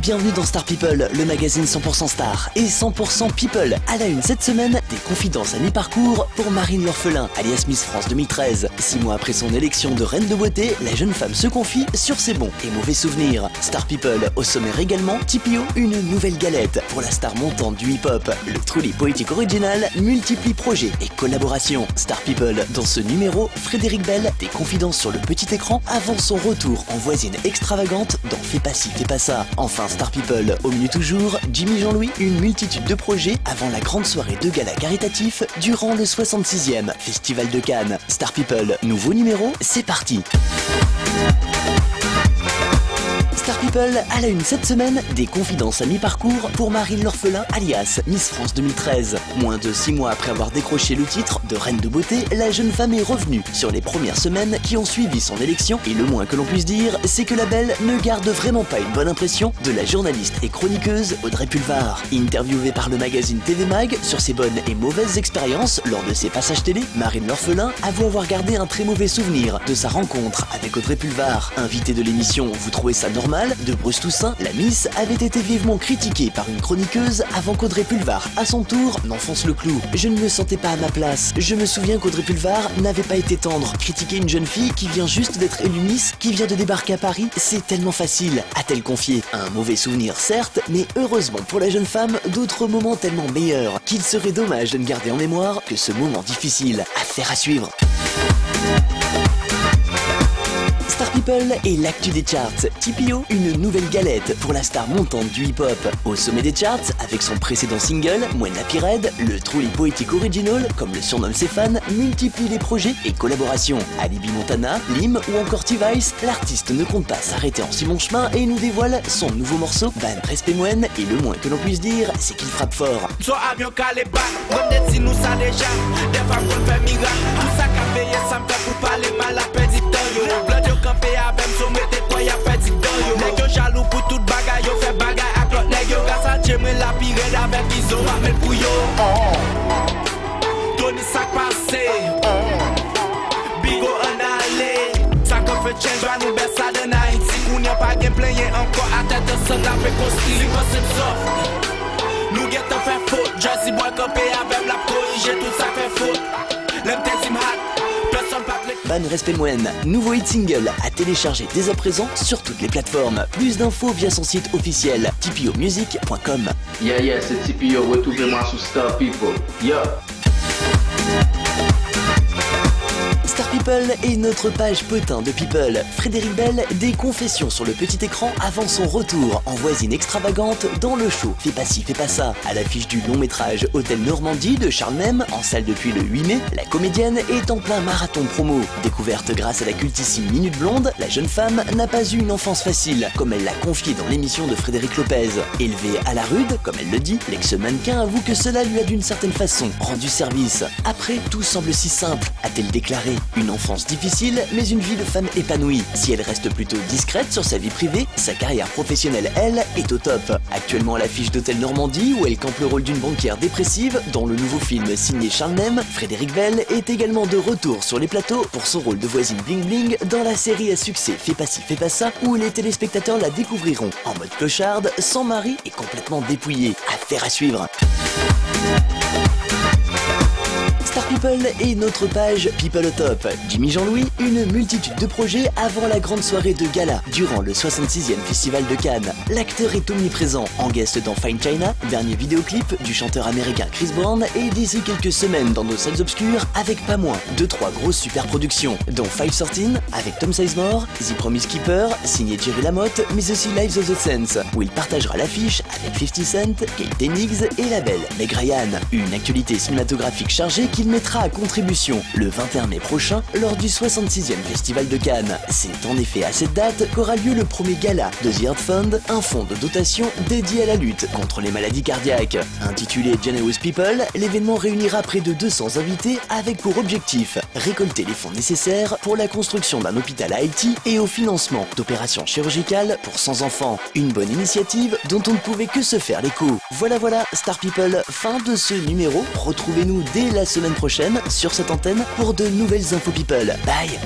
bienvenue dans Star People, le magazine 100% Star et 100% People. À la une cette semaine, des confidences à mi-parcours pour Marine l'orphelin, alias Miss France 2013. 6 mois après son élection de reine de beauté, la jeune femme se confie sur ses bons et mauvais souvenirs. Star People, au sommaire également, TPO, une nouvelle galette pour la star montante du hip-hop. Le Truly Poetic Original multiplie projets et collaborations. Star People, dans ce numéro, Frédéric Bell, des confidences sur le petit écran avant son retour en voisine extravagante dans Fais pas ci, fais pas ça. Enfin, Star People, au menu toujours, Jimmy Jean-Louis, une multitude de projets avant la grande soirée de gala caritatif durant le 66e Festival de Cannes. Star People, nouveau numéro, c'est parti. Star People, à la une cette semaine, des confidences à mi-parcours pour Marine l'orphelin, alias Miss France 2013. Moins de 6 mois après avoir décroché le titre de reine de beauté, la jeune femme est revenue sur les premières semaines qui ont suivi son élection et le moins que l'on puisse dire, c'est que la belle ne garde vraiment pas une bonne impression de la journaliste et chroniqueuse Audrey Pulvar. Interviewée par le magazine TV Mag sur ses bonnes et mauvaises expériences lors de ses passages télé, Marine l'orphelin avoue avoir gardé un très mauvais souvenir de sa rencontre avec Audrey Pulvar. Invitée de l'émission Vous trouvez ça normal de Bruce Toussaint, la Miss avait été vivement critiquée par une chroniqueuse avant qu'Audrey Pulvar, à son tour, n'enfonce le clou. Je ne me sentais pas à ma place. Je me souviens qu'Audrey Pulvar n'avait pas été tendre. Critiquer une jeune fille qui vient juste d'être élue Miss, qui vient de débarquer à Paris, c'est tellement facile, a-t-elle confié. Un mauvais souvenir certes, mais heureusement pour la jeune femme, d'autres moments tellement meilleurs qu'il serait dommage de ne garder en mémoire que ce moment difficile. Affaire à suivre. Star People et l'actu des charts. TPO, une nouvelle galette pour la star montante du hip-hop. Au sommet des charts, avec son précédent single, Moine la Pirède, le Truly Poetic Original, comme le surnomment ses fans, multiplie les projets et collaborations. Alibi Montana, Lim ou encore T-Vice, l'artiste ne compte pas s'arrêter en si bon chemin et nous dévoile son nouveau morceau, Ban Respect Moine, et le moins que l'on puisse dire, c'est qu'il frappe fort. Campé à même so mette toi y'a petit dans yo. Nèg yo jaloux pour toute bagaille yo fait bagaille ak l'autre nèg yo. Grâce à Dieu la pirède avec Iso ramène pour yo. Tony sac passé. Bigo en allé. Ça qu'on fait change va nous baisse ça de Haïti. Qu'on y a pas gain plein encore à tête de sang la fait construire. Si moi c'est soft. Nous get en fait faute. Jazzy boy campé avec la corriger tout ça fait faute. L'aime tête him hat. Ban Respect Moine, nouveau hit single à télécharger dès à présent sur toutes les plateformes. Plus d'infos via son site officiel tpomusic.com. Yeah, c'est TPO, retrouvez-moi sur Star People. Yeah. Star People est notre page potin de People. Frédéric Bell, des confessions sur le petit écran avant son retour en voisine extravagante dans le show Fais pas ci, fais pas ça. À l'affiche du long métrage Hôtel Normandie de Charles Neme, en salle depuis le 8 mai, la comédienne est en plein marathon promo. Découverte grâce à la cultissime Minute Blonde, la jeune femme n'a pas eu une enfance facile, comme elle l'a confié dans l'émission de Frédéric Lopez. Élevée à la rude, comme elle le dit, l'ex-mannequin avoue que cela lui a d'une certaine façon rendu service. Après, tout semble si simple, a-t-elle déclaré. Une enfance difficile, mais une vie de femme épanouie. Si elle reste plutôt discrète sur sa vie privée, sa carrière professionnelle, elle, est au top. Actuellement à l'affiche d'Hôtel Normandie, où elle campe le rôle d'une banquière dépressive, dans le nouveau film signé Charles Neme, Frédéric Bell est également de retour sur les plateaux pour son rôle de voisine bling bling dans la série à succès Fais pas ci, fais pas ça, où les téléspectateurs la découvriront en mode clocharde, sans mari et complètement dépouillée. Affaire à suivre. Star People et notre page People au top. Jimmy Jean-Louis, une multitude de projets avant la grande soirée de gala durant le 66e Festival de Cannes. L'acteur est omniprésent, en guest dans Fine China, dernier vidéoclip du chanteur américain Chris Brown, et d'ici quelques semaines dans nos salles obscures avec pas moins de 3 grosses super productions, dont 513 avec Tom Sizemore, The Promise Keeper, signé Jerry Lamotte, mais aussi Lives of the Sense, où il partagera l'affiche avec 50 Cent, Kate Deniggs et la belle Meg Ryan. Une actualité cinématographique chargée qu'il mettra à contribution le 21 mai prochain lors du 66e Festival de Cannes. C'est en effet à cette date qu'aura lieu le premier gala de The Heart Fund, un fonds de dotation dédié à la lutte contre les maladies cardiaques. Intitulé Generous People, l'événement réunira près de 200 invités avec pour objectif récolter les fonds nécessaires pour la construction d'un hôpital à Haïti et au financement d'opérations chirurgicales pour 100 enfants. Une bonne initiative dont on ne pouvait que se faire l'écho. Voilà, Star People, fin de ce numéro. Retrouvez-nous dès la semaine prochaine sur cette antenne pour de nouvelles infos People. Bye.